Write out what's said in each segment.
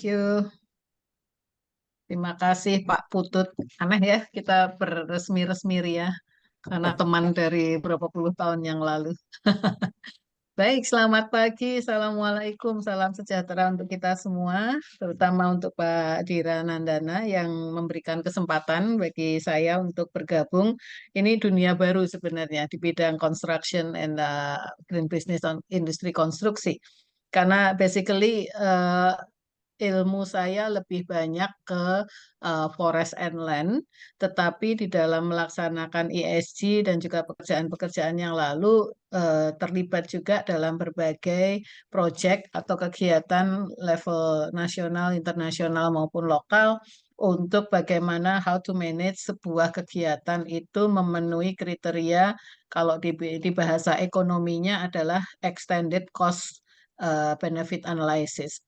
you. Terima kasih Pak Putut. Aneh ya, kita beresmi-resmi ya, karena teman dari berapa puluh tahun yang lalu. Baik, selamat pagi. Assalamualaikum. Salam sejahtera untuk kita semua, terutama untuk Pak Dira Nandana yang memberikan kesempatan bagi saya untuk bergabung. Ini dunia baru sebenarnya di bidang construction and green business on industri konstruksi. Karena basically ilmu saya lebih banyak ke forest and land, tetapi di dalam melaksanakan ESG dan juga pekerjaan-pekerjaan yang lalu terlibat juga dalam berbagai proyek atau kegiatan level nasional, internasional maupun lokal untuk bagaimana how to manage sebuah kegiatan itu memenuhi kriteria kalau di bahasa ekonominya adalah extended cost benefit analysis.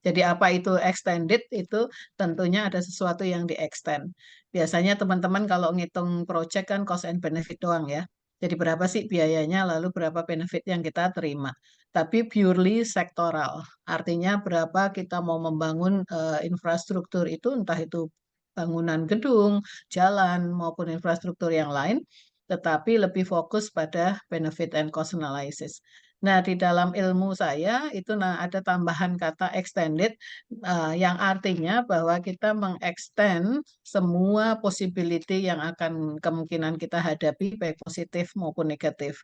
Jadi apa itu extended? Itu tentunya ada sesuatu yang di-extend. Biasanya teman-teman kalau ngitung project kan cost and benefit doang ya. Jadi berapa sih biayanya, lalu berapa benefit yang kita terima. Tapi purely sektoral. Artinya berapa kita mau membangun infrastruktur itu, entah itu bangunan gedung, jalan, maupun infrastruktur yang lain, tetapi lebih fokus pada benefit and cost analysis. Nah, di dalam ilmu saya itu ada tambahan kata extended yang artinya bahwa kita mengextend semua possibility yang akan kemungkinan kita hadapi baik positif maupun negatif.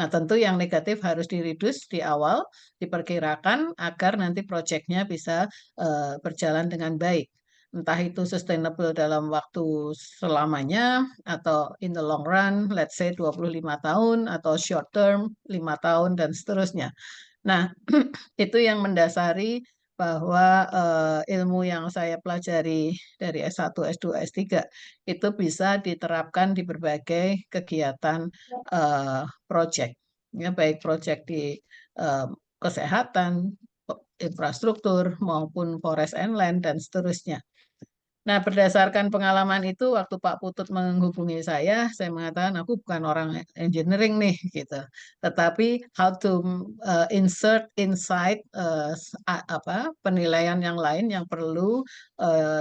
Nah, tentu yang negatif harus direduce di awal, diperkirakan agar nanti proyeknya bisa berjalan dengan baik. Entah itu sustainable dalam waktu selamanya atau in the long run, let's say 25 tahun atau short term 5 tahun dan seterusnya. Nah, itu yang mendasari bahwa ilmu yang saya pelajari dari S1, S2, S3 itu bisa diterapkan di berbagai kegiatan proyek. Ya, baik proyek di eh, kesehatan, infrastruktur maupun forest and land dan seterusnya. Nah, berdasarkan pengalaman itu, waktu Pak Putut menghubungi saya mengatakan aku bukan orang engineering nih, gitu. Tetapi how to insert insight penilaian yang lain yang perlu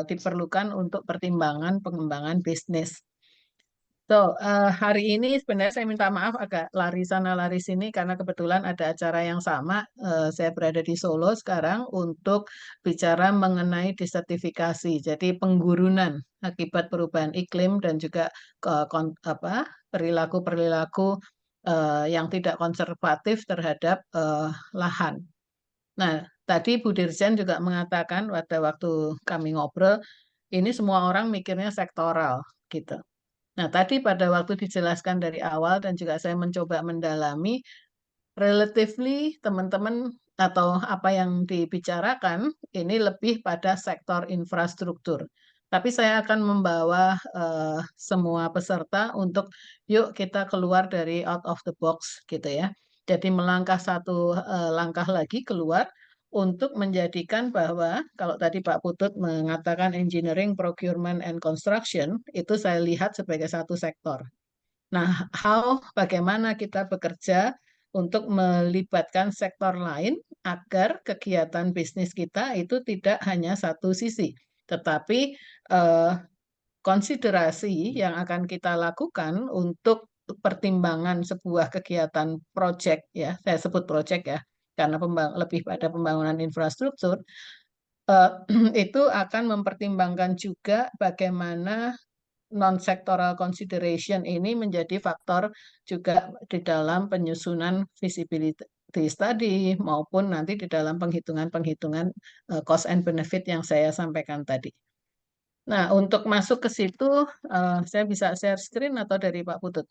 diperlukan untuk pertimbangan pengembangan bisnis. Hari ini sebenarnya saya minta maaf agak lari sana lari sini karena kebetulan ada acara yang sama. Saya berada di Solo sekarang untuk bicara mengenai desertifikasi, jadi penggurunan akibat perubahan iklim dan juga perilaku-perilaku yang tidak konservatif terhadap lahan. Nah, tadi Bu Dirjen juga mengatakan pada waktu kami ngobrol, ini semua orang mikirnya sektoral gitu. Nah, tadi pada waktu dijelaskan dari awal dan juga saya mencoba mendalami, relatively teman-teman atau apa yang dibicarakan ini lebih pada sektor infrastruktur. Tapi saya akan membawa semua peserta untuk yuk kita keluar dari out of the box gitu ya. Jadi melangkah satu langkah lagi keluar untuk menjadikan bahwa kalau tadi Pak Putut mengatakan engineering, procurement, and construction, itu saya lihat sebagai satu sektor. Nah, bagaimana kita bekerja untuk melibatkan sektor lain agar kegiatan bisnis kita itu tidak hanya satu sisi, tetapi eh, konsiderasi yang akan kita lakukan untuk pertimbangan sebuah kegiatan proyek ya, saya sebut proyek ya, karena lebih pada pembangunan infrastruktur, eh, itu akan mempertimbangkan juga bagaimana non-sectoral consideration ini menjadi faktor juga di dalam penyusunan visibility study maupun nanti di dalam penghitungan-penghitungan cost and benefit yang saya sampaikan tadi. Nah, untuk masuk ke situ, saya bisa share screen atau dari Pak Putut?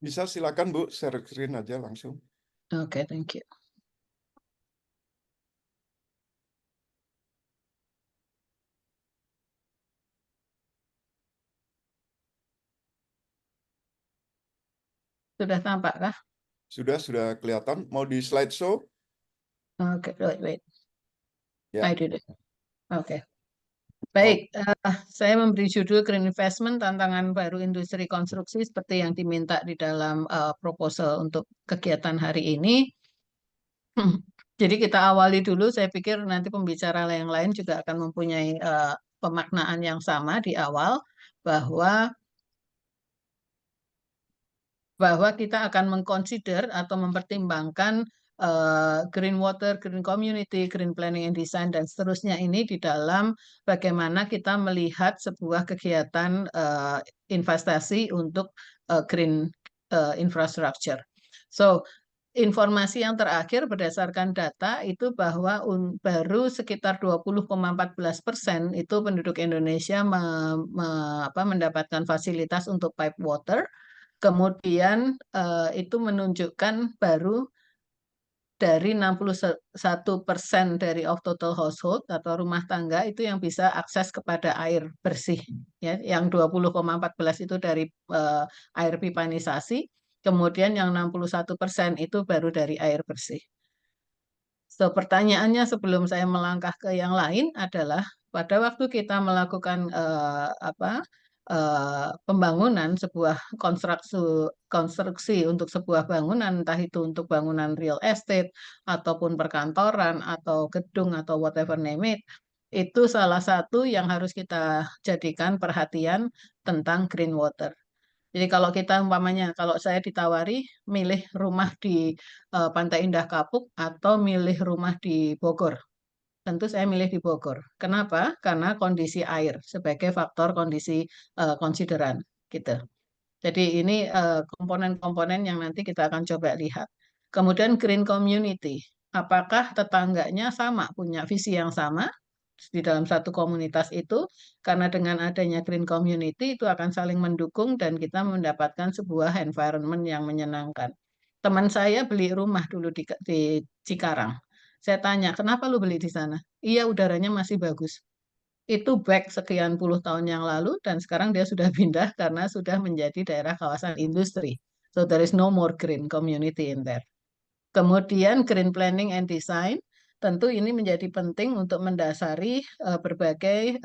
Bisa, silakan Bu, share screen aja langsung. Oke, thank you. Sudah tampak kah? Sudah kelihatan. Mau di slideshow? Oke, wait. Ya. I did it. Oke. Baik, saya memberi judul Green Investment, Tantangan Baru Industri Konstruksi seperti yang diminta di dalam proposal untuk kegiatan hari ini. Jadi kita awali dulu, saya pikir nanti pembicara yang lain juga akan mempunyai pemaknaan yang sama di awal, bahwa kita akan mengconsider atau mempertimbangkan green water, green community, green planning and design, dan seterusnya ini di dalam bagaimana kita melihat sebuah kegiatan investasi untuk green infrastructure. So, informasi yang terakhir berdasarkan data itu bahwa baru sekitar 20,14% itu penduduk Indonesia mendapatkan fasilitas untuk pipe water. Kemudian itu menunjukkan baru dari 61% dari of total household atau rumah tangga itu yang bisa akses kepada air bersih. Ya, yang 20,14 itu dari air pipanisasi, kemudian yang 61% itu baru dari air bersih. So, pertanyaannya sebelum saya melangkah ke yang lain adalah pada waktu kita melakukan pembangunan sebuah konstruksi untuk sebuah bangunan, entah itu untuk bangunan real estate ataupun perkantoran atau gedung atau whatever name it, itu salah satu yang harus kita jadikan perhatian tentang green water. Jadi kalau kita umpamanya, kalau saya ditawari milih rumah di Pantai Indah Kapuk atau milih rumah di Bogor, tentu saya milih di Bogor. Kenapa? Karena kondisi air sebagai faktor kondisi konsideran gitu. Jadi ini komponen-komponen yang nanti kita akan coba lihat. Kemudian green community, apakah tetangganya sama, punya visi yang sama di dalam satu komunitas itu? Karena dengan adanya green community itu akan saling mendukung dan kita mendapatkan sebuah environment yang menyenangkan. Teman saya beli rumah dulu di Cikarang. Saya tanya, kenapa lu beli di sana? Iya, udaranya masih bagus. Itu back sekian puluh tahun yang lalu dan sekarang dia sudah pindah karena sudah menjadi daerah kawasan industri. So there is no more green community in there. Kemudian green planning and design, tentu ini menjadi penting untuk mendasari berbagai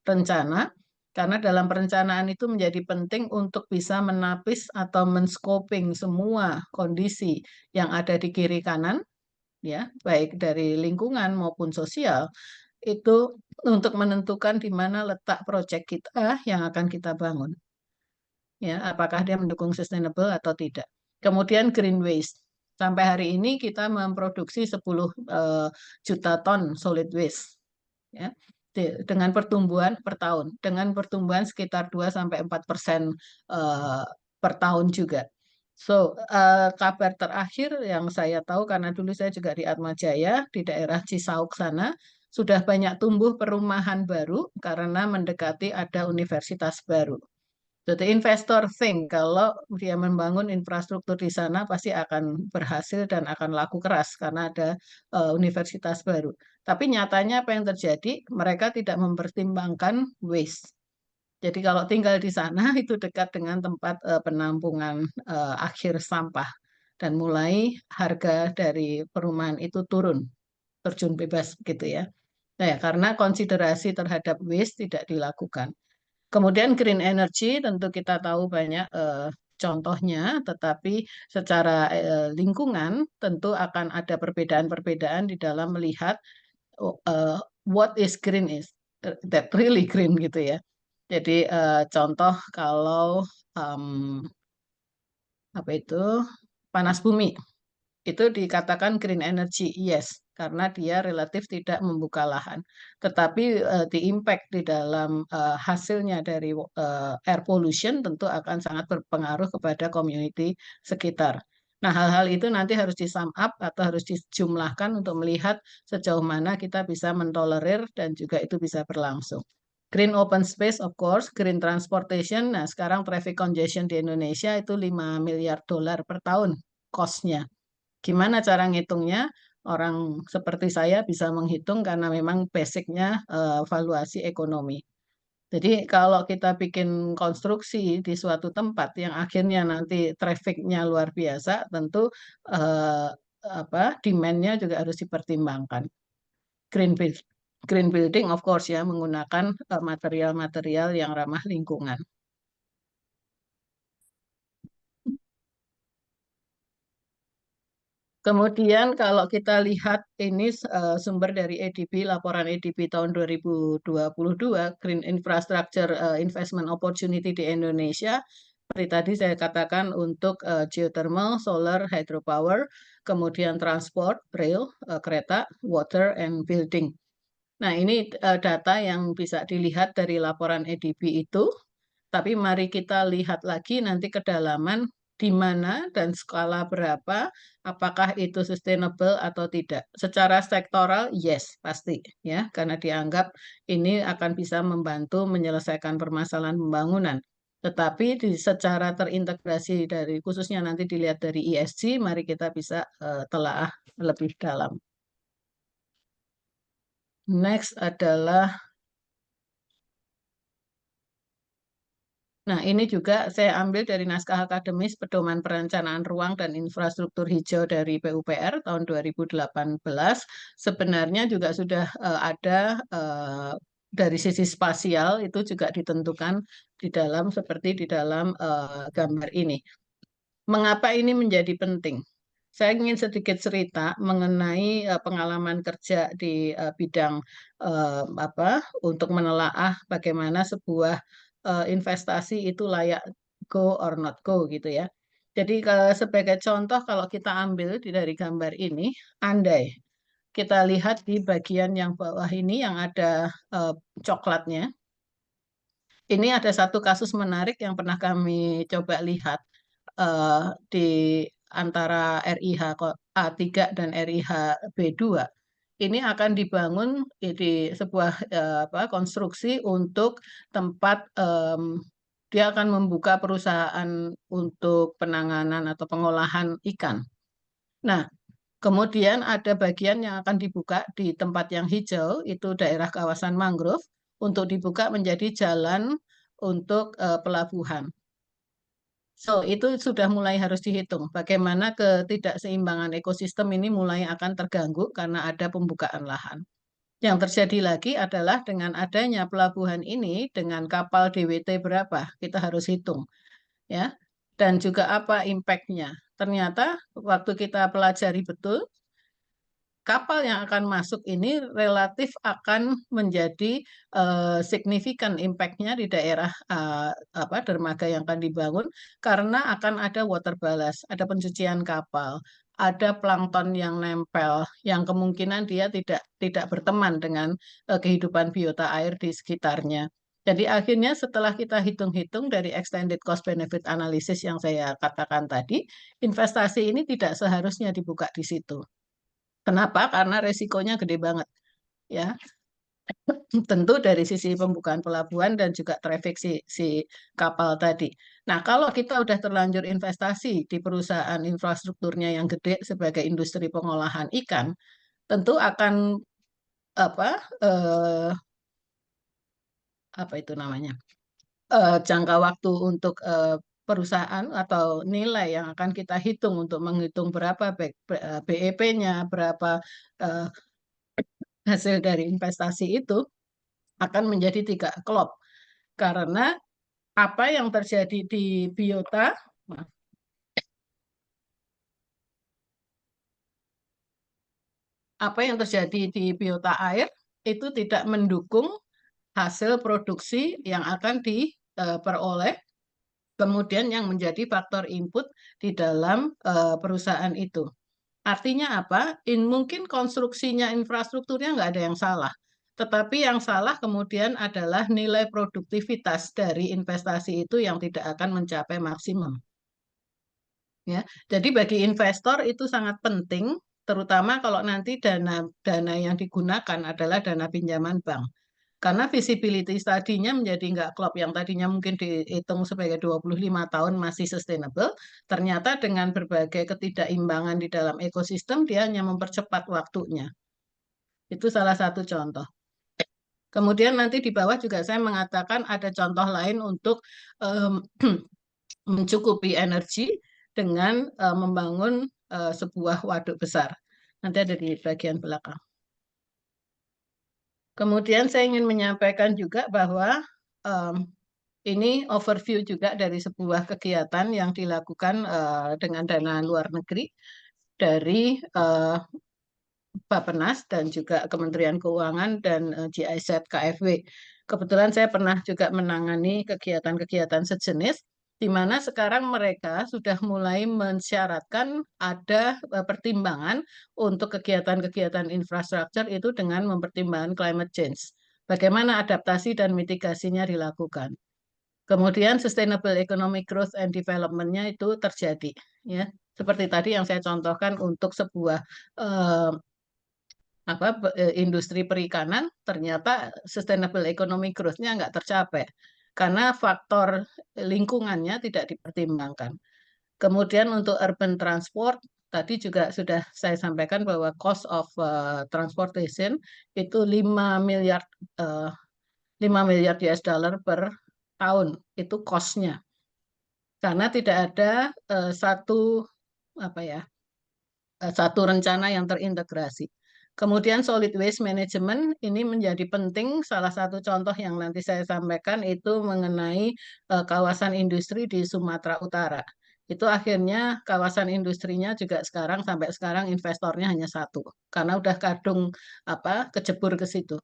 rencana, karena dalam perencanaan itu menjadi penting untuk bisa menapis atau menscoping semua kondisi yang ada di kiri kanan, ya, baik dari lingkungan maupun sosial, itu untuk menentukan di mana letak proyek kita yang akan kita bangun. Ya, apakah dia mendukung sustainable atau tidak. Kemudian green waste. Sampai hari ini kita memproduksi 10 juta ton solid waste. Ya, dengan pertumbuhan per tahun, dengan pertumbuhan sekitar 2-4% per tahun juga. So, kabar terakhir yang saya tahu, karena dulu saya juga di Atma Jaya, di daerah Cisauk sana, sudah banyak tumbuh perumahan baru karena mendekati ada universitas baru. Jadi investor think kalau dia membangun infrastruktur di sana pasti akan berhasil dan akan laku keras karena ada universitas baru. Tapi nyatanya apa yang terjadi? Mereka tidak mempertimbangkan waste. Jadi kalau tinggal di sana itu dekat dengan tempat penampungan akhir sampah dan mulai harga dari perumahan itu turun, terjun bebas begitu ya. Nah, ya, karena konsiderasi terhadap waste tidak dilakukan. Kemudian green energy tentu kita tahu banyak contohnya, tetapi secara lingkungan tentu akan ada perbedaan-perbedaan di dalam melihat what is green is that really green gitu ya. Jadi contoh kalau apa itu panas bumi itu dikatakan green energy, yes, karena dia relatif tidak membuka lahan. Tetapi di impact di dalam hasilnya dari air pollution tentu akan sangat berpengaruh kepada community sekitar. Nah, hal-hal itu nanti harus di sum up atau harus dijumlahkan untuk melihat sejauh mana kita bisa mentolerir dan juga itu bisa berlangsung. Green open space, of course, green transportation. Nah, sekarang traffic congestion di Indonesia itu 5 miliar dolar per tahun cost-nya. Gimana cara ngitungnya? Orang seperti saya bisa menghitung karena memang basicnya valuasi ekonomi. Jadi kalau kita bikin konstruksi di suatu tempat yang akhirnya nanti trafficnya luar biasa, tentu eh, demand-nya juga harus dipertimbangkan. Green build, green building, of course ya, menggunakan material-material yang ramah lingkungan. Kemudian kalau kita lihat ini sumber dari EDB, laporan EDB tahun 2022, Green Infrastructure Investment Opportunity di Indonesia. Seperti tadi saya katakan untuk geothermal, solar, hydropower, kemudian transport, rail, kereta, water, and building. Nah, ini data yang bisa dilihat dari laporan EDB itu. Tapi mari kita lihat lagi nanti kedalaman di mana dan skala berapa, apakah itu sustainable atau tidak. Secara sektoral, yes, pasti ya, karena dianggap ini akan bisa membantu menyelesaikan permasalahan pembangunan. Tetapi secara terintegrasi dari khususnya nanti dilihat dari ESG, mari kita bisa telaah lebih dalam. Next adalah Nah, ini juga saya ambil dari naskah akademis Pedoman Perencanaan Ruang dan Infrastruktur Hijau dari PUPR tahun 2018. Sebenarnya juga sudah ada dari sisi spasial itu juga ditentukan di dalam seperti di dalam gambar ini. Mengapa ini menjadi penting? Saya ingin sedikit cerita mengenai pengalaman kerja di bidang apa untuk menelaah bagaimana sebuah investasi itu layak go or not go gitu ya. Jadi sebagai contoh kalau kita ambil dari gambar ini, andai kita lihat di bagian yang bawah ini yang ada coklatnya, ini ada satu kasus menarik yang pernah kami coba lihat di antara RIH A3 dan RIH B2. Ini akan dibangun di sebuah konstruksi untuk tempat dia akan membuka perusahaan untuk penanganan atau pengolahan ikan. Nah, kemudian ada bagian yang akan dibuka di tempat yang hijau, itu daerah kawasan mangrove, untuk dibuka menjadi jalan untuk pelabuhan. So, itu sudah mulai harus dihitung. Bagaimana ketidakseimbangan ekosistem ini mulai akan terganggu karena ada pembukaan lahan. Yang terjadi lagi adalah dengan adanya pelabuhan ini, dengan kapal DWT berapa, kita harus hitung. Ya. Dan juga apa impact-nya. Ternyata waktu kita pelajari betul, kapal yang akan masuk ini relatif akan menjadi signifikan impact-nya di daerah dermaga yang akan dibangun karena akan ada water ballast, ada pencucian kapal, ada plankton yang nempel, yang kemungkinan dia tidak berteman dengan kehidupan biota air di sekitarnya. Jadi akhirnya setelah kita hitung-hitung dari extended cost benefit analysis yang saya katakan tadi, investasi ini tidak seharusnya dibuka di situ. Kenapa? Karena resikonya gede banget, ya. Tentu dari sisi pembukaan pelabuhan dan juga traffic si kapal tadi. Nah, kalau kita udah terlanjur investasi di perusahaan infrastrukturnya yang gede sebagai industri pengolahan ikan, tentu akan apa eh, apa itu namanya jangka waktu untuk perusahaan atau nilai yang akan kita hitung untuk menghitung berapa BEP-nya, berapa eh, hasil dari investasi itu akan menjadi tidak klop karena apa yang terjadi di biota apa yang terjadi di biota air itu tidak mendukung hasil produksi yang akan diperoleh kemudian yang menjadi faktor input di dalam perusahaan itu. Artinya apa? Mungkin konstruksinya, infrastrukturnya nggak ada yang salah. Tetapi yang salah kemudian adalah nilai produktivitas dari investasi itu yang tidak akan mencapai maksimum. Ya, jadi bagi investor itu sangat penting, terutama kalau nanti dana yang digunakan adalah dana pinjaman bank. Karena visibility tadinya menjadi nggak klop, yang tadinya mungkin dihitung sebagai 25 tahun masih sustainable, ternyata dengan berbagai ketidakimbangan di dalam ekosistem, dia hanya mempercepat waktunya. Itu salah satu contoh. Kemudian nanti di bawah juga saya mengatakan ada contoh lain untuk mencukupi energi dengan membangun sebuah waduk besar. Nanti ada di bagian belakang. Kemudian saya ingin menyampaikan juga bahwa ini overview juga dari sebuah kegiatan yang dilakukan dengan dana luar negeri. dari Bappenas dan juga Kementerian Keuangan dan GIZ KFW. Kebetulan saya pernah juga menangani kegiatan-kegiatan sejenis, di mana sekarang mereka sudah mulai mensyaratkan ada pertimbangan untuk kegiatan-kegiatan infrastruktur itu dengan mempertimbangkan climate change. Bagaimana adaptasi dan mitigasinya dilakukan. Kemudian sustainable economic growth and development-nya itu terjadi, ya. Seperti tadi yang saya contohkan untuk sebuah industri perikanan, ternyata sustainable economic growth-nya nggak tercapai karena faktor lingkungannya tidak dipertimbangkan. Kemudian untuk urban transport, tadi juga sudah saya sampaikan bahwa cost of transportation itu 5 miliar US dollar per tahun, itu cost-nya. Karena tidak ada satu apa ya satu rencana yang terintegrasi. Kemudian solid waste management ini menjadi penting. Salah satu contoh yang nanti saya sampaikan itu mengenai kawasan industri di Sumatera Utara. Itu akhirnya kawasan industrinya juga sampai sekarang investornya hanya satu karena udah kadung kejebur ke situ.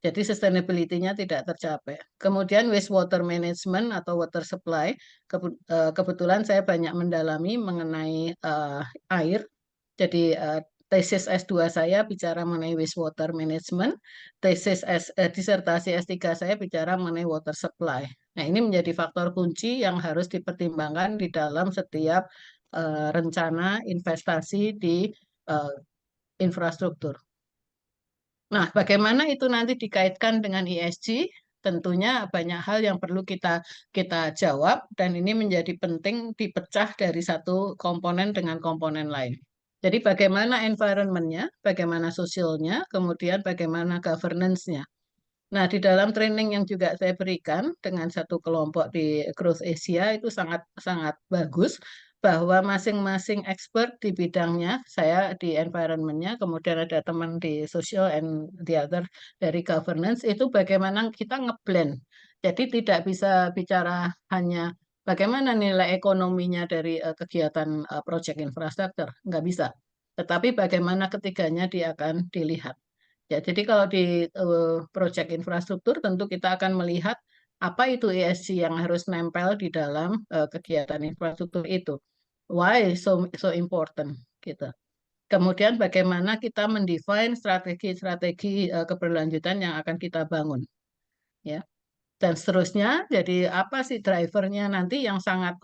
Jadi sustainability-nya tidak tercapai. Kemudian wastewater management atau water supply, kebetulan saya banyak mendalami mengenai air. Jadi tesis S2 saya bicara mengenai wastewater management, disertasi S3 saya bicara mengenai water supply. Nah, ini menjadi faktor kunci yang harus dipertimbangkan di dalam setiap rencana investasi di infrastruktur. Nah, bagaimana itu nanti dikaitkan dengan ESG? Tentunya banyak hal yang perlu kita jawab dan ini menjadi penting dipecah dari satu komponen dengan komponen lain. Jadi bagaimana environment-nya, bagaimana sosialnya, kemudian bagaimana governance-nya. Nah, di dalam training yang juga saya berikan dengan satu kelompok di Growth Asia itu sangat sangat bagus bahwa masing-masing expert di bidangnya, saya di environment-nya, kemudian ada teman di social and the other dari governance, itu bagaimana kita ngeblend. Jadi tidak bisa bicara hanya bagaimana nilai ekonominya dari kegiatan project infrastruktur, nggak bisa. Tetapi bagaimana ketiganya dia akan dilihat. Ya, jadi kalau di proyek infrastruktur tentu kita akan melihat apa itu ESG yang harus nempel di dalam kegiatan infrastruktur itu. Why so important gitu. Kemudian bagaimana kita mendefine strategi-strategi keberlanjutan yang akan kita bangun, ya. Dan seterusnya, jadi apa sih drivernya nanti yang sangat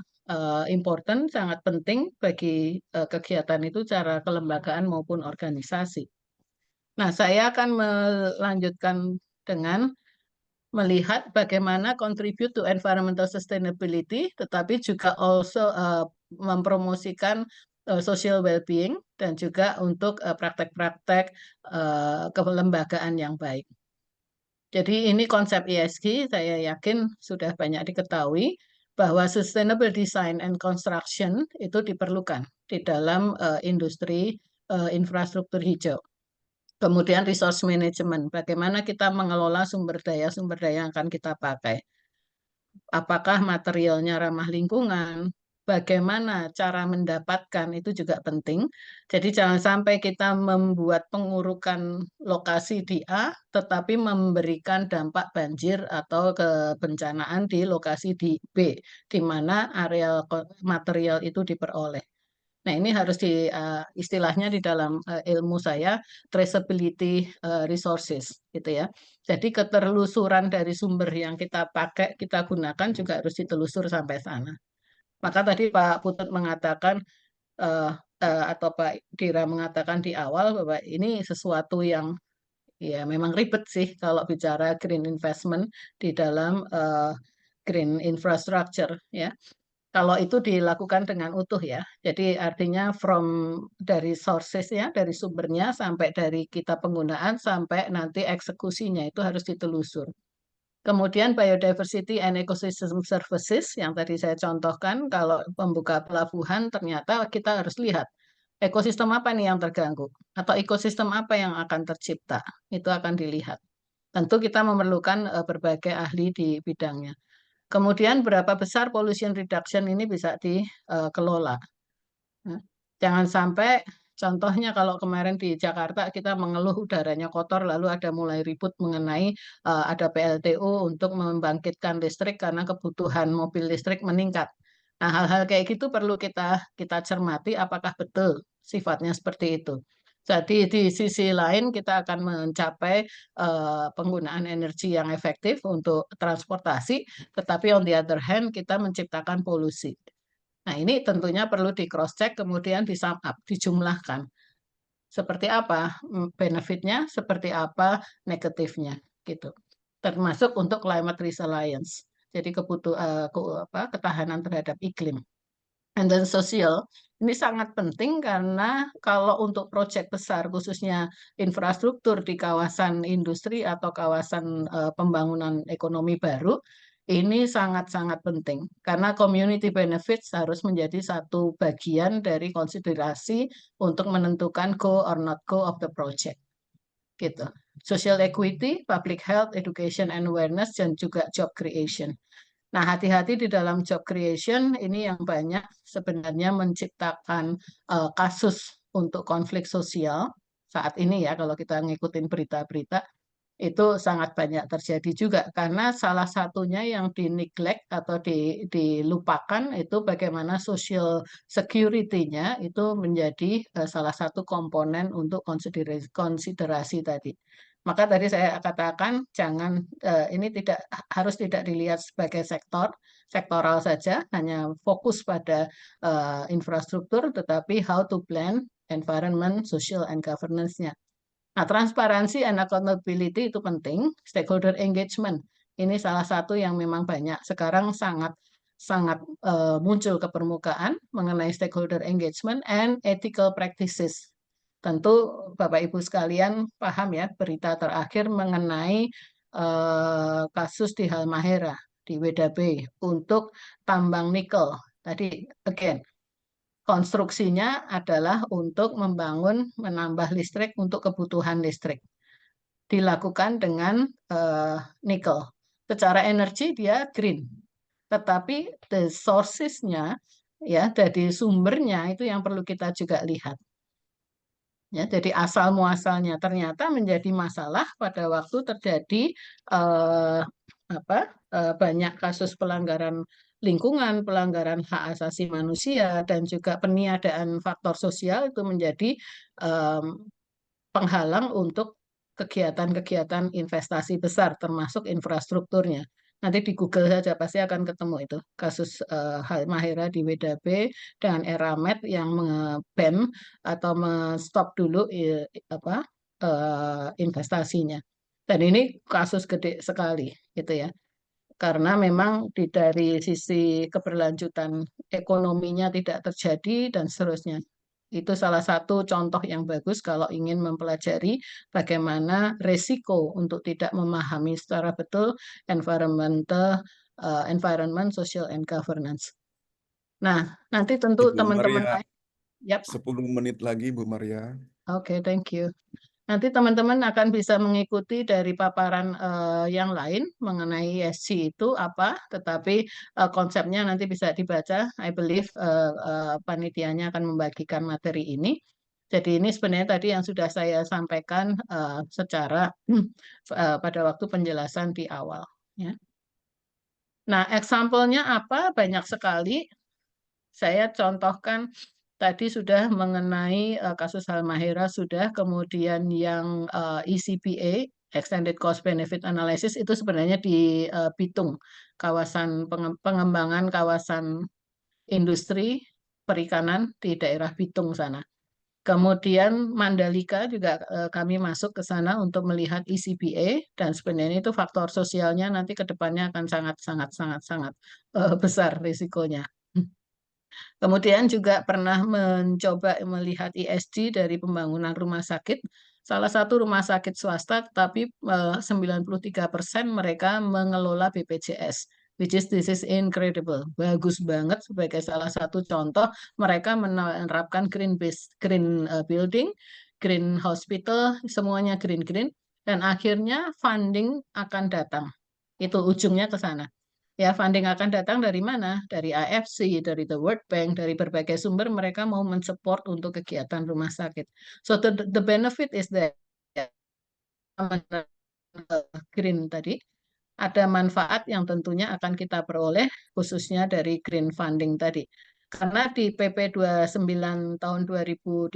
important, sangat penting bagi kegiatan itu secara kelembagaan maupun organisasi. Nah, saya akan melanjutkan dengan melihat bagaimana contribute to environmental sustainability, tetapi juga also mempromosikan social well-being dan juga untuk praktek-praktek kelembagaan yang baik. Jadi ini konsep ESG, saya yakin sudah banyak diketahui bahwa sustainable design and construction itu diperlukan di dalam industri infrastruktur hijau. Kemudian resource management, bagaimana kita mengelola sumber daya yang akan kita pakai. Apakah materialnya ramah lingkungan, bagaimana cara mendapatkan itu juga penting. Jadi jangan sampai kita membuat pengurukan lokasi di A, tetapi memberikan dampak banjir atau kebencanaan di lokasi di B, di mana areal material itu diperoleh. Nah, ini harus istilahnya di dalam ilmu saya traceability resources gitu ya. Jadi keterlusuran dari sumber yang kita pakai, kita gunakan juga harus ditelusur sampai sana. Maka tadi Pak Putut mengatakan atau Pak Dira mengatakan di awal bahwa ini sesuatu yang ya memang ribet sih kalau bicara green investment di dalam green infrastructure ya. Kalau itu dilakukan dengan utuh ya, jadi artinya dari sources ya, dari sumbernya sampai dari kita penggunaan sampai nanti eksekusinya itu harus ditelusur. Kemudian biodiversity and ecosystem services yang tadi saya contohkan, kalau membuka pelabuhan ternyata kita harus lihat ekosistem apa nih yang terganggu atau ekosistem apa yang akan tercipta, itu akan dilihat. Tentu kita memerlukan berbagai ahli di bidangnya. Kemudian berapa besar pollution reduction ini bisa dikelola. Jangan sampai Contohnya kalau kemarin di Jakarta kita mengeluh udaranya kotor, lalu ada mulai ribut mengenai ada PLTU untuk membangkitkan listrik karena kebutuhan mobil listrik meningkat. Nah, hal-hal kayak gitu perlu kita cermati apakah betul sifatnya seperti itu. Jadi di sisi lain kita akan mencapai penggunaan energi yang efektif untuk transportasi, tetapi on the other hand kita menciptakan polusi. Nah, ini tentunya perlu di cross check kemudian di sum up, dijumlahkan. Seperti apa benefitnya, seperti apa negatifnya gitu. Termasuk untuk climate resilience. Jadi ketahanan terhadap iklim. And then sosial, ini sangat penting karena kalau untuk proyek besar, khususnya infrastruktur di kawasan industri atau kawasan pembangunan ekonomi baru, ini sangat-sangat penting. Karena community benefits harus menjadi satu bagian dari konsiderasi untuk menentukan go or not go of the project. Gitu. Social equity, public health, education and awareness, dan juga job creation. Nah, hati-hati di dalam job creation ini yang banyak sebenarnya menciptakan kasus untuk konflik sosial saat ini ya kalau kita ngikutin berita-berita itu sangat banyak terjadi juga karena salah satunya yang di-neglect atau dilupakan itu bagaimana social security-nya itu menjadi salah satu komponen untuk konsiderasi tadi. Maka tadi saya katakan jangan ini harus tidak dilihat sebagai sektoral saja, hanya fokus pada infrastruktur, tetapi how to blend environment, social, and governance-nya. Nah, transparansi and accountability itu penting, stakeholder engagement. Ini salah satu yang memang banyak sekarang sangat muncul ke permukaan mengenai stakeholder engagement and ethical practices. Tentu Bapak Ibu sekalian paham ya berita terakhir mengenai kasus di Halmahera di WDB untuk tambang nikel. Tadi again konstruksinya adalah untuk menambah listrik untuk kebutuhan listrik. Dilakukan dengan nikel. Secara energi dia green. Tetapi the sources-nya ya dari sumbernya itu yang perlu kita juga lihat. Ya, jadi asal muasalnya ternyata menjadi masalah pada waktu terjadi banyak kasus pelanggaran lingkungan, pelanggaran hak asasi manusia, dan juga peniadaan faktor sosial itu menjadi penghalang untuk kegiatan-kegiatan investasi besar, termasuk infrastrukturnya. Nanti di Google saja pasti akan ketemu itu kasus Halmahera di WDB dengan Eramet yang nge-ban atau men-stop dulu investasinya. Dan ini kasus gede sekali gitu ya. Karena memang dari sisi keberlanjutan ekonominya tidak terjadi dan seterusnya. Itu salah satu contoh yang bagus kalau ingin mempelajari bagaimana resiko untuk tidak memahami secara betul environment, social, and governance. Nah, nanti tentu Ibu teman-teman Maria, lain. Yap. 10 menit lagi Bu Maria. Oke, thank you. Nanti teman-teman akan bisa mengikuti dari paparan yang lain mengenai ESG itu apa, tetapi konsepnya nanti bisa dibaca. I believe panitianya akan membagikan materi ini. Jadi ini sebenarnya tadi yang sudah saya sampaikan secara pada waktu penjelasan di awal. Ya. Nah, example-nya apa? Banyak sekali. Saya contohkan tadi sudah mengenai kasus Halmahera sudah, kemudian yang ECPA, Extended Cost Benefit Analysis itu sebenarnya di Bitung, kawasan pengembangan kawasan industri perikanan di daerah Bitung sana. Kemudian Mandalika juga kami masuk ke sana untuk melihat ECPA dan sebenarnya itu faktor sosialnya nanti ke depannya akan sangat besar risikonya. Kemudian juga pernah mencoba melihat ESG dari pembangunan rumah sakit. Salah satu rumah sakit swasta, tapi 93% mereka mengelola BPJS, which is this is incredible. Bagus banget sebagai salah satu contoh. Mereka menerapkan green building, green hospital, semuanya green. Dan akhirnya funding akan datang. Itu ujungnya ke sana. Ya, funding akan datang dari mana? Dari AFC, dari the World Bank, dari berbagai sumber mereka mau mensupport untuk kegiatan rumah sakit. So the benefit is that green tadi ada manfaat yang tentunya akan kita peroleh khususnya dari green funding tadi. Karena di PP 29 tahun 2018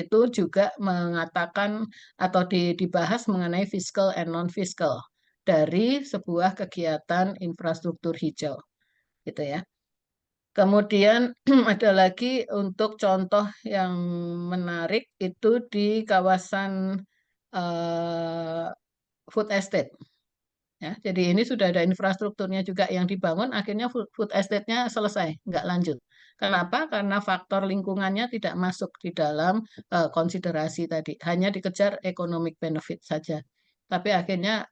itu juga mengatakan atau dibahas mengenai fiscal and non-fiscal dari sebuah kegiatan infrastruktur hijau gitu ya. Kemudian ada lagi untuk contoh yang menarik itu di kawasan eh, food estate. Ya, jadi ini sudah ada infrastrukturnya juga yang dibangun, akhirnya food estate-nya selesai, nggak lanjut. Kenapa? Karena faktor lingkungannya tidak masuk di dalam konsiderasi tadi, hanya dikejar economic benefit saja. Tapi akhirnya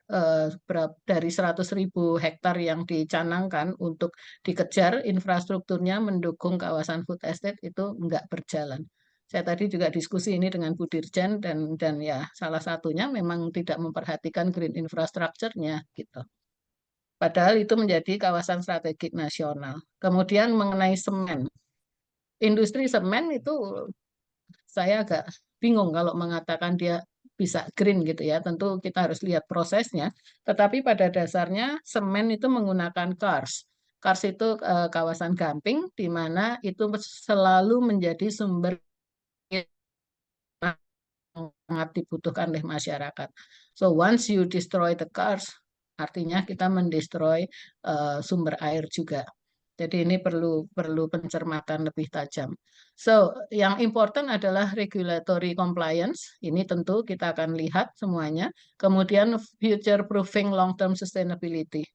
dari 100.000 hektar yang dicanangkan untuk dikejar infrastrukturnya mendukung kawasan food estate itu nggak berjalan. Saya tadi juga diskusi ini dengan Bu Dirjen dan ya salah satunya memang tidak memperhatikan green infrastructure-nya gitu. Padahal itu menjadi kawasan strategik nasional. Kemudian mengenai semen. Industri semen itu saya agak bingung kalau mengatakan dia bisa green gitu ya. Tentu kita harus lihat prosesnya. Tetapi pada dasarnya semen itu menggunakan cars. Cars itu kawasan gamping di mana itu selalu menjadi sumber sangat dibutuhkan oleh masyarakat. So once you destroy the cars, artinya kita mendestroy sumber air juga. Jadi ini perlu pencermatan lebih tajam. So yang important adalah regulatory compliance. Ini tentu kita akan lihat semuanya. Kemudian future proofing long term sustainability.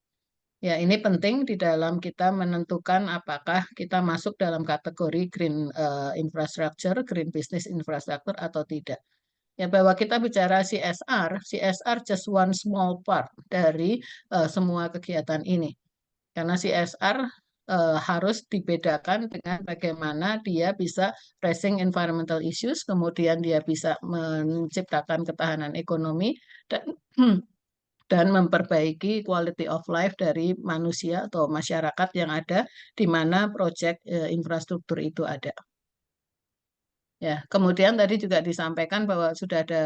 Ya, ini penting di dalam kita menentukan apakah kita masuk dalam kategori green infrastructure, green business infrastructure atau tidak. Ya, bahwa kita bicara CSR just one small part dari semua kegiatan ini. Karena CSR harus dibedakan dengan bagaimana dia bisa raising environmental issues, kemudian dia bisa menciptakan ketahanan ekonomi dan dan memperbaiki quality of life dari manusia atau masyarakat yang ada di mana proyek infrastruktur itu ada. Ya, kemudian tadi juga disampaikan bahwa sudah ada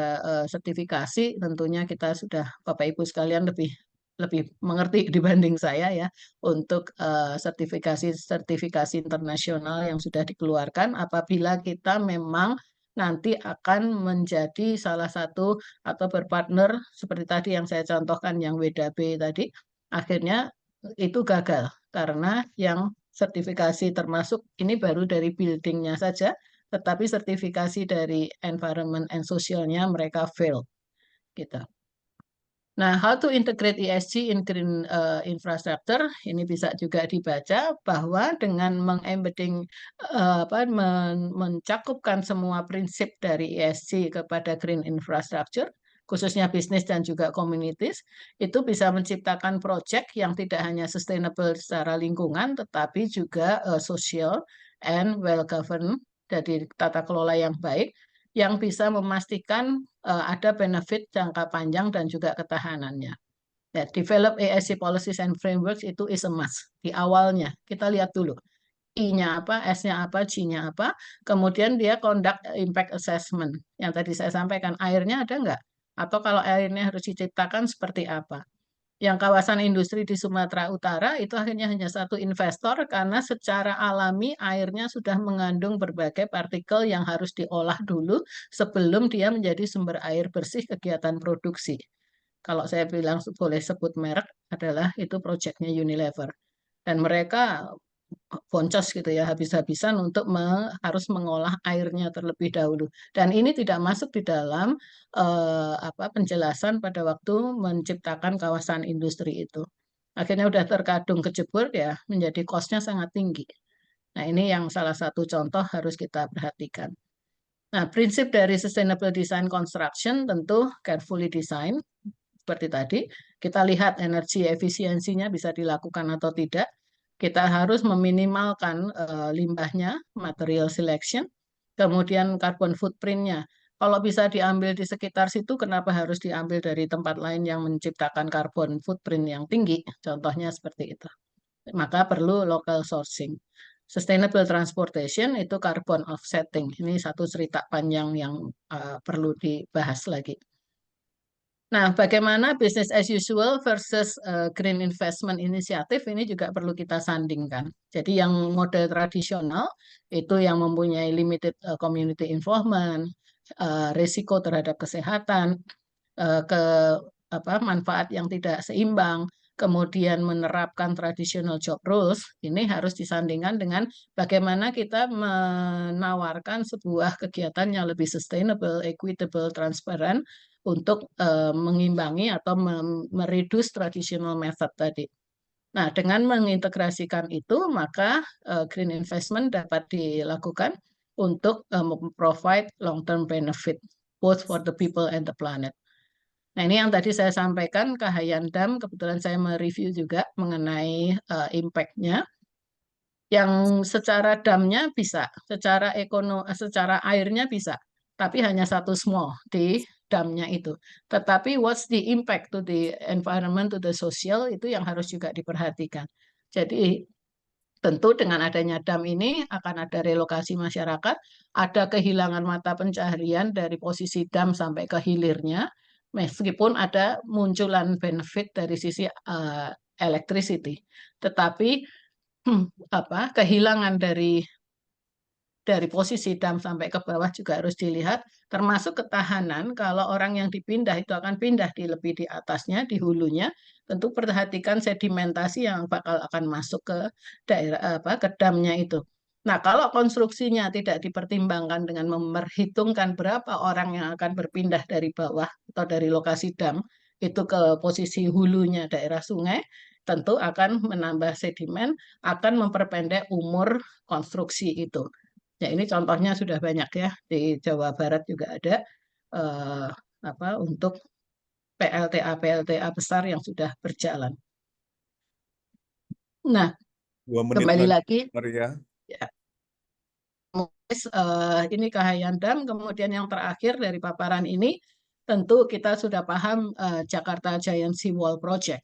sertifikasi, tentunya kita sudah Bapak Ibu sekalian lebih lebih mengerti dibanding saya ya untuk sertifikasi internasional yang sudah dikeluarkan apabila kita memang nanti akan menjadi salah satu atau berpartner seperti tadi yang saya contohkan yang WDB tadi, akhirnya itu gagal karena yang sertifikasi termasuk ini baru dari buildingnya saja tetapi sertifikasi dari environment and socialnya mereka fail gitu. Nah, how to integrate ESG in green infrastructure ini bisa juga dibaca bahwa dengan mengembedding mencakupkan semua prinsip dari ESG kepada green infrastructure khususnya bisnis dan juga communities itu bisa menciptakan proyek yang tidak hanya sustainable secara lingkungan tetapi juga social and well governed dari tata kelola yang baik yang bisa memastikan ada benefit jangka panjang dan juga ketahanannya. Ya, develop ESG policies and frameworks itu is a must. Di awalnya, kita lihat dulu. I-nya apa, S-nya apa, G-nya apa. Kemudian dia conduct impact assessment. Yang tadi saya sampaikan, airnya ada nggak? Atau kalau airnya harus diciptakan seperti apa? Yang kawasan industri di Sumatera Utara itu akhirnya hanya satu investor karena secara alami airnya sudah mengandung berbagai partikel yang harus diolah dulu sebelum dia menjadi sumber air bersih kegiatan produksi. Kalau saya bilang boleh sebut merek adalah itu proyeknya Unilever. Dan mereka boncos gitu ya habis-habisan untuk harus mengolah airnya terlebih dahulu dan ini tidak masuk di dalam penjelasan pada waktu menciptakan kawasan industri itu akhirnya udah terkadung kejebur ya menjadi cost-nya sangat tinggi. Nah ini yang salah satu contoh harus kita perhatikan. Nah prinsip dari sustainable design construction tentu carefully design seperti tadi kita lihat energi efisiensinya bisa dilakukan atau tidak. Kita harus meminimalkan limbahnya, material selection, kemudian carbon footprint-nya. Kalau bisa diambil di sekitar situ, kenapa harus diambil dari tempat lain yang menciptakan carbon footprint yang tinggi? Contohnya seperti itu. Maka perlu local sourcing. Sustainable transportation itu carbon offsetting. Ini satu cerita panjang yang perlu dibahas lagi. Nah, bagaimana business as usual versus green investment initiative ini juga perlu kita sandingkan. Jadi yang model tradisional itu yang mempunyai limited community involvement, risiko terhadap kesehatan, ke manfaat yang tidak seimbang, kemudian menerapkan traditional job roles, ini harus disandingkan dengan bagaimana kita menawarkan sebuah kegiatan yang lebih sustainable, equitable, transparan untuk mengimbangi atau mereduce traditional method tadi. Nah, dengan mengintegrasikan itu, maka green investment dapat dilakukan untuk provide long-term benefit, both for the people and the planet. Nah, ini yang tadi saya sampaikan, Kahayan Dam, kebetulan saya mereview juga mengenai impact-nya. Yang secara damnya bisa, secara airnya bisa, tapi hanya satu small di damnya itu. Tetapi what's the impact to the environment, to the social, itu yang harus juga diperhatikan. Jadi tentu dengan adanya dam ini akan ada relokasi masyarakat, ada kehilangan mata pencaharian dari posisi dam sampai ke hilirnya, meskipun ada munculan benefit dari sisi electricity. Tetapi kehilangan dari posisi dam sampai ke bawah juga harus dilihat, termasuk ketahanan. Kalau orang yang dipindah itu akan pindah lebih di atasnya, di hulunya, tentu perhatikan sedimentasi yang bakal akan masuk ke daerah ke damnya itu. Nah, kalau konstruksinya tidak dipertimbangkan dengan memperhitungkan berapa orang yang akan berpindah dari bawah atau dari lokasi dam itu ke posisi hulunya daerah sungai, tentu akan menambah sedimen, akan memperpendek umur konstruksi itu. Ya, ini contohnya sudah banyak ya, di Jawa Barat juga ada eh, untuk PLTA besar yang sudah berjalan. Nah, 2 menit kembali lagi, lagi, Maria. ya, ini Kahayan Dam, kemudian yang terakhir dari paparan ini, tentu kita sudah paham Jakarta Giant Seawall Project.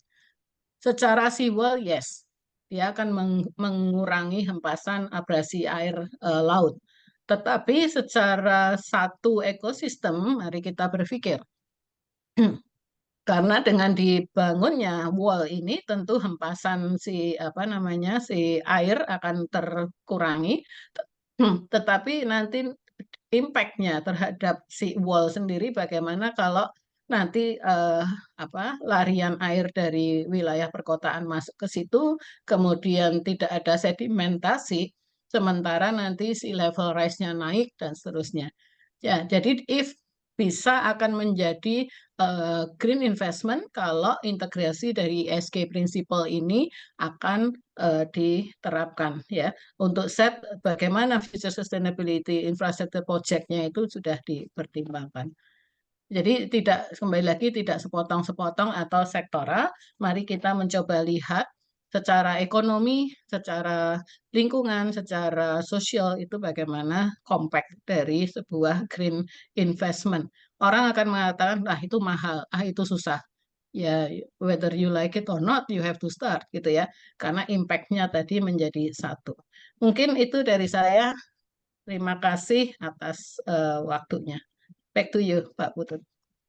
Secara seawall, yes, dia akan mengurangi hempasan abrasi air laut. Tetapi secara satu ekosistem, mari kita berpikir. Karena dengan dibangunnya wall ini tentu hempasan si air akan terkurangi, tetapi nanti impact-nya terhadap si wall sendiri bagaimana kalau nanti larian air dari wilayah perkotaan masuk ke situ, kemudian tidak ada sedimentasi, sementara nanti si level rise-nya naik dan seterusnya. Ya, jadi bisa akan menjadi green investment kalau integrasi dari ESG principle ini akan diterapkan ya. Untuk set bagaimana future sustainability infrastructure project-nya itu sudah dipertimbangkan. Jadi kembali lagi tidak sepotong-sepotong atau sektoral. Mari kita mencoba lihat secara ekonomi, secara lingkungan, secara sosial itu bagaimana compact dari sebuah green investment. Orang akan mengatakan, itu mahal, itu susah. Ya, whether you like it or not, you have to start gitu ya. Karena impact-nya tadi menjadi satu. Mungkin itu dari saya. Terima kasih atas waktunya. Back to you, Pak Putut.